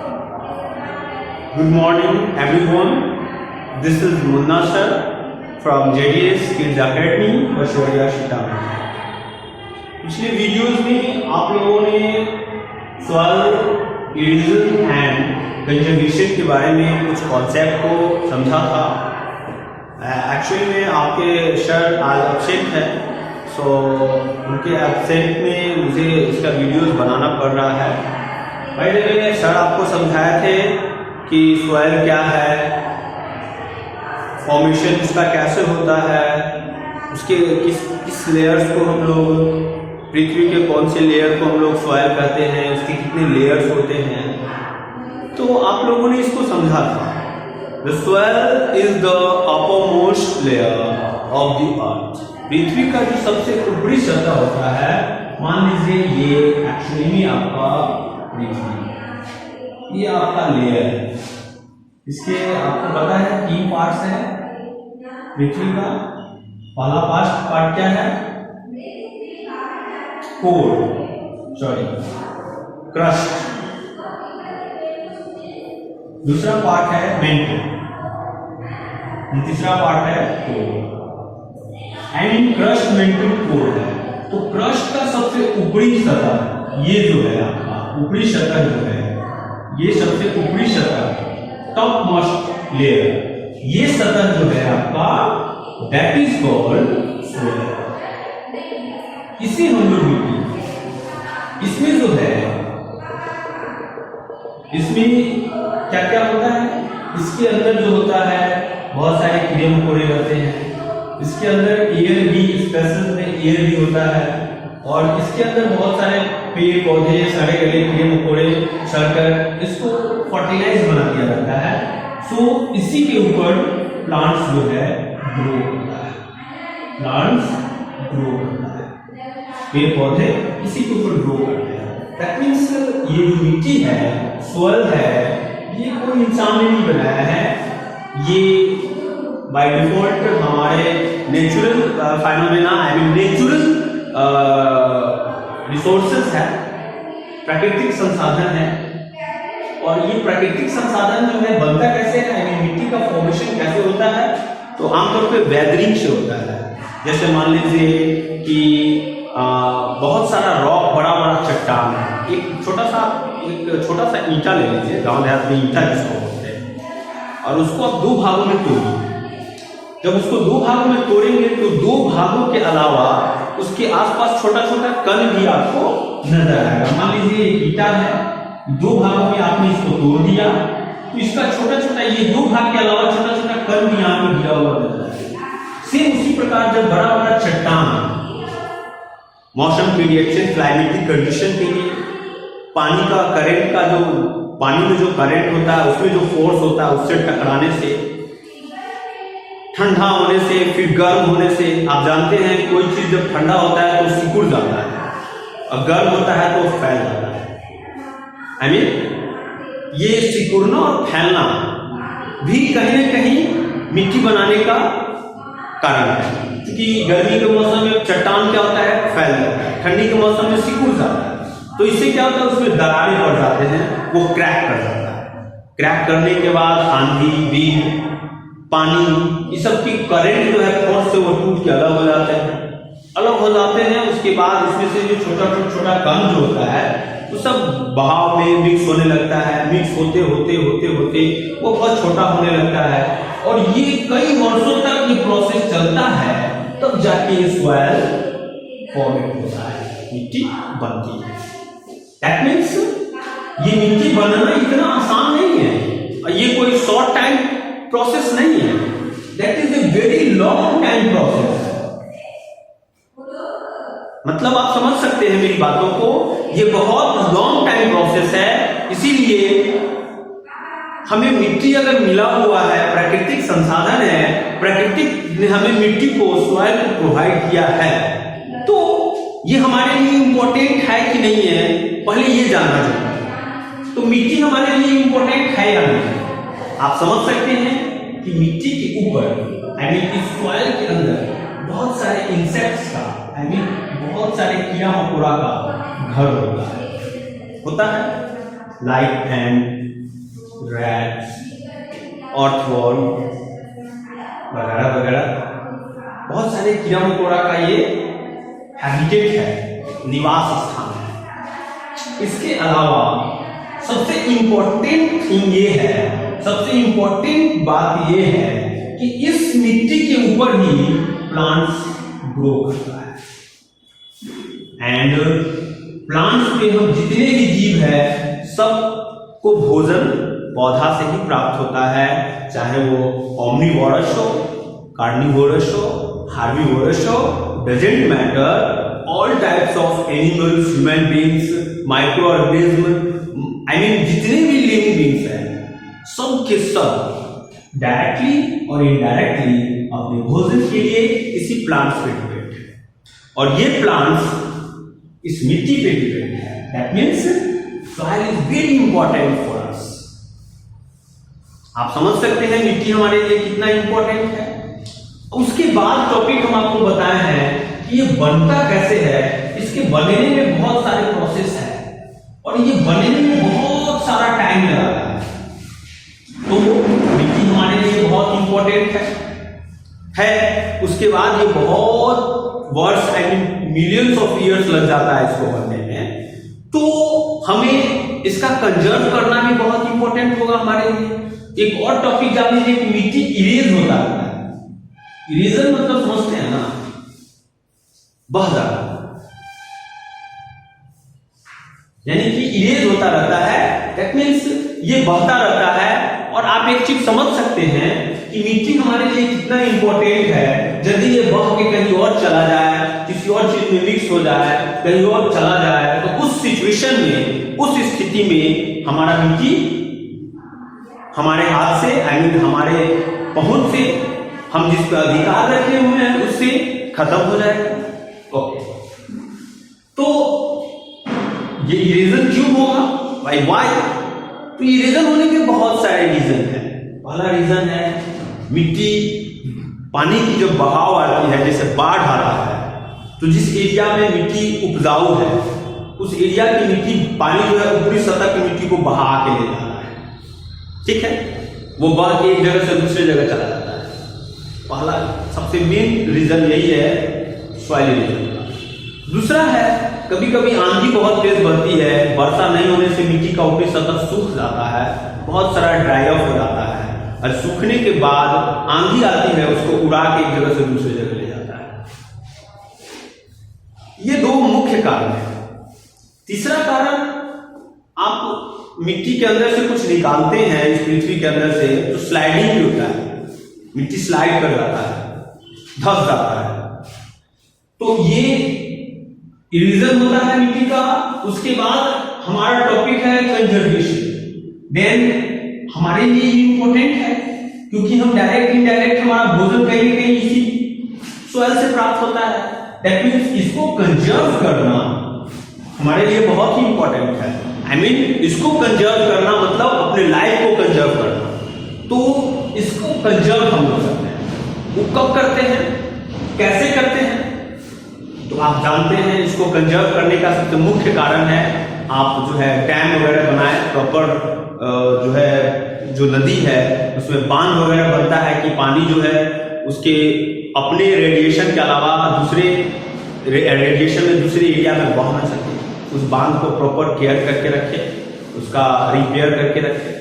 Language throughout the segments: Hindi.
Good morning everyone. This is Munna sir from JDS Skills Academy, पशुरिया Sitamarhi. पिछले वीडियोस में आप लोगों ने सॉइल इरोजन एंड कंजर्वेशन के बारे में कुछ कॉन्सेप्ट को समझा था। एक्चुअली में आपके सर आज एब्सेंट है, सो उनके एब्सेंट में मुझे इसका वीडियोस बनाना पड़ रहा है। पहले सर आपको समझाए थे कि सॉइल क्या है, फॉर्मेशन उसका कैसे होता है, उसके किस लेयर्स को हम लोग, पृथ्वी के कौन से लेयर को हम लोग सॉइल कहते हैं, उसके कितने लेयर्स होते हैं, तो आप लोगों ने इसको समझा था। The soil is the uppermost layer of the earth. पृथ्वी का जो सबसे ऊपरी सतह होता है, मान लीजिए ये एक्चुअली में आपका पृथ्वी, ये आपका लेयर है। इसके आपको पता है 3 पार्ट्स हैं पृथ्वी का। पहला पार्ट क्या है? क्रस्ट। दूसरा पार्ट है मेंटल, तीसरा पार्ट है core. And crust mantle core है। तो क्रस्ट का सबसे ऊपरी सतह ये जो है आपका ऊपरी सतह जो है, ये सबसे ऊपरी सतह, टॉप मोस्ट लेयर, ये सतह जो है आपका, दैट इज कॉल्ड सॉइल। इसे हम लोग मिट्टी, इसमें जो है, इसमें क्या क्या होता है? इसके अंदर जो होता है बहुत सारे कीड़े मकोड़े रहते हैं। इसके अंदर एयर भी, स्पेशल में एयर भी होता है, और इसके अंदर बहुत सारे पेड़ पौधे, सड़े गले कीड़े मकोड़े चढ़कर इसको फर्टिलाइज बना दिया जाता है। सो इसी के ऊपर प्लांट्स जो है ग्रो करता है, प्लांट्स ग्रो करता है, पेड़ पौधे इसी के ऊपर ग्रो करते हैं। दैट मींस ये जो मिट्टी है, सॉइल है, ये कोई इंसान ने नहीं बनाया है, ये बाय डिफॉल्ट हमारे natural phenomena, I mean natural resources है, प्राकृतिक संसाधन है। और ये प्राकृतिक संसाधन जो है बनता कैसे है, आई मीन मिट्टी का फॉर्मेशन कैसे होता है? तो आमतौर पे वेदरिंग से होता है। जैसे मान लीजिए कि बहुत सारा रॉक, बड़ा बड़ा चट्टान है, एक छोटा सा ईंटा ले लीजिए, गांव देहात में ईंटा जिसको बोलते हैं, और उसको आप 2 भागों में तोड़िए। जब उसको 2 भागों में तोड़ेंगे तो 2 भागों के अलावा उसके आसपास छोटा छोटा कण भी आपको नजर आएगा। मान लीजिए ईंटा है, 2 भागों में आपने इसको तोड़ दिया, तो इसका छोटा छोटा, ये 2 भाग के अलावा छोटा छोटा कण भी यहाँ पे गिरा हुआ नजर आएगा। सेम उसी प्रकार जब बड़ा बड़ा चट्टान मौसम की रिएक्शन, क्लाइमेटिक कंडीशन के लिए, पानी का करंट का जो, पानी में जो करंट होता है उसमें जो फोर्स होता है, उससे टकराने से, ठंडा होने से, फिर गर्म होने से, आप जानते हैं कोई चीज जब ठंडा होता है तो सिकुड़ जाता है, और गर्म होता है तो फैल जाता है। आई मीन ये सिकुड़ना और फैलना भी कहीं न कहीं मिट्टी बनाने का कारण है। क्योंकि गर्मी के मौसम में चट्टान क्या होता है? फैल जाता है, ठंडी के मौसम में सिकुड़ जाता है। तो इससे क्या होता है? उसमें दरारें पड़ जाते हैं, वो क्रैक कर जाता है। क्रैक करने के बाद आंधी, बीज, पानी, ये सब की करंट जो है फोर्स से वो टूट के अलग हो जाते हैं। उसके बाद इसमें से जो छोटा कण जो होता है वो सब बहाव में मिक्स होने लगता है। मिक्स होते होते वो बहुत छोटा होने लगता है, और ये कई वर्षों तक ये प्रोसेस चलता है, तब जाके ये सॉइल फॉर्मेट होता है, मिट्टी बनती है। दैट मींस ये मिट्टी बनना इतना आसान नहीं है, और ये कोई शॉर्ट टाइम प्रोसेस नहीं है। That is a very long time process. मतलब आप समझ सकते हैं मेरी बातों को, ये बहुत लॉन्ग टाइम प्रोसेस है। इसीलिए हमें मिट्टी अगर मिला हुआ है, प्राकृतिक संसाधन है, प्रकृति ने हमें मिट्टी को, सॉइल को प्रोवाइड किया है, तो ये हमारे लिए इंपॉर्टेंट है कि नहीं है, पहले ये जानना चाहिए। तो मिट्टी हमारे लिए इंपॉर्टेंट है या नहीं? आप समझ सकते हैं कि मिट्टी के ऊपर, आई मीन इस सॉइल के अंदर बहुत सारे इंसेक्ट्स का, आई मीन बहुत सारे कीड़ा मकोड़ा का घर होता है लाइक एंड रैट्स, अर्थवर्म वगैरह वगैरह बहुत सारे कीड़ा मकोड़ा का ये हैबिटेट है, निवास स्थान है। इसके अलावा सबसे इंपॉर्टेंट थिंग ये है, सबसे इंपॉर्टेंट बात ये है कि इस मिट्टी के ऊपर ही प्लांट्स ग्रो करता है। एंड प्लांट्स पे हम जितने भी जीव है सबको भोजन पौधा से ही प्राप्त होता है, चाहे वो ओमनिवोरस हो, कार्निवोरस हो, हार्बिवोरस हो, doesn't matter. All types of animals, human beings, micro organism, I mean जितने भी लिविंग बींग्स हैं सब के सब डायरेक्टली और इनडायरेक्टली अपने भोजन के लिए इसी प्लांट्स पे डिपेंड है। और ये प्लांट्स इस मिट्टी पे डिपेंड है। That means soil is very important for us. आप समझ सकते हैं मिट्टी हमारे लिए कितना इंपॉर्टेंट है। उसके बाद टॉपिक हम आपको बताए हैं कि ये बनता कैसे है। इसके बनने में बहुत सारे प्रोसेस है और ये बनने में बहुत सारा टाइम लगता है। तो मिट्टी हमारे लिए बहुत इंपॉर्टेंट है। उसके बाद ये बहुत वर्ष, I mean millions of years लग जाता है इसको बनने में। तो हमें इसका कंजर्व करना भी बहुत इंपॉर्टेंट होगा हमारे लिए। एक और टॉपिक जान लीजिए कि मिट्टी इरेज होता है। इरेजन मतलब समझते हैं ना, बह जाता, यानी कि इरेज होता रहता है। दैट मीन्स ये बहता रहता है। और आप एक चीज समझ सकते हैं कि मिट्टी हमारे लिए कितना इंपॉर्टेंट है। यदि ये बह के कहीं और चला जाए, किसी और चीज में मिक्स हो जाए, कहीं और चला जाए, तो उस सिचुएशन में, उस स्थिति में हमारा मिट्टी हमारे हाथ से, आई मीन हमारे पहुंच से, हम जिस पर अधिकार रखे हुए हैं उससे खत्म हो जाएगा। ओके, तो ये इरेजन क्यों होगा, वाई? तो इरेजन होने के बहुत सारे रीजन हैं। पहला रीजन है मिट्टी, पानी की जब बहाव आती है, जैसे बाढ़ आ रहा है, तो जिस एरिया में मिट्टी उपजाऊ है उस एरिया की मिट्टी, पानी जो है ऊपरी सतह की मिट्टी को बहा के ले जाता है। ठीक है, वो बह के एक जगह से दूसरी जगह चला जाता है। पहला सबसे मेन रीजन यही है, सॉइल इरोजन का। दूसरा है कभी कभी आंधी बहुत तेज बहती है, वर्षा नहीं होने से मिट्टी का ऊपरी सतह सूख जाता है, बहुत सारा ड्राई ऑफ हो जाता है, और सूखने के बाद आंधी आती है उसको उड़ा के एक जगह से दूसरी जगह ले जाता है। ये दो मुख्य कारण है। तीसरा कारण, आप मिट्टी के अंदर से कुछ निकालते हैं इस पृथ्वी के अंदर से, तो स्लाइडिंग भी होता है, मिट्टी स्लाइड कर जाता है, धस जाता है, तो ये इरोजन होता है मिट्टी का। उसके बाद हमारा टॉपिक है कंजर्वेशन। देन हमारे लिए इंपॉर्टेंट है क्योंकि हम डायरेक्ट इनडायरेक्ट हमारा भोजन कहीं ना कहीं इसी सॉइल से प्राप्त होता है। दैट मीन्स इसको कंजर्व करना हमारे लिए बहुत ही इंपॉर्टेंट है। आई मीन इसको कंजर्व करना मतलब अपने लाइफ को कंजर्व करना। तो इसको कंजर्व हम लोग करते हैं। वो कब करते हैं, कैसे करते हैं, तो आप जानते हैं इसको कंजर्व करने का सबसे मुख्य कारण है आप जो है डैम वगैरह बनाए, प्रॉपर जो है जो नदी है उसमें बांध वगैरह बनता है कि पानी जो है उसके अपने रेडिएशन के अलावा दूसरे रेडिएशन में दूसरे एरिया में बह ना सके। उस बांध को प्रॉपर केयर करके रखे, उसका रिपेयर करके रखे।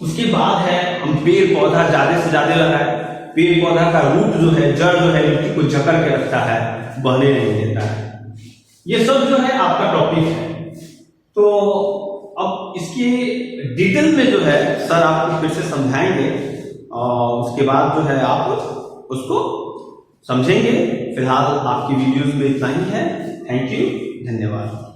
उसके बाद है हम पेड़ पौधा ज्यादा से ज्यादा लगाए। पेड़ पौधा का रूट जो है, जड़ जो है मिट्टी को जकड़ के रखता है, बहने नहीं देता है। ये सब जो है आपका टॉपिक है। तो अब इसके डिटेल में जो है सर आपको फिर से समझाएंगे और उसके बाद जो है आप उसको समझेंगे। फिलहाल आपकी वीडियोस में इतना ही है। थैंक यू, धन्यवाद।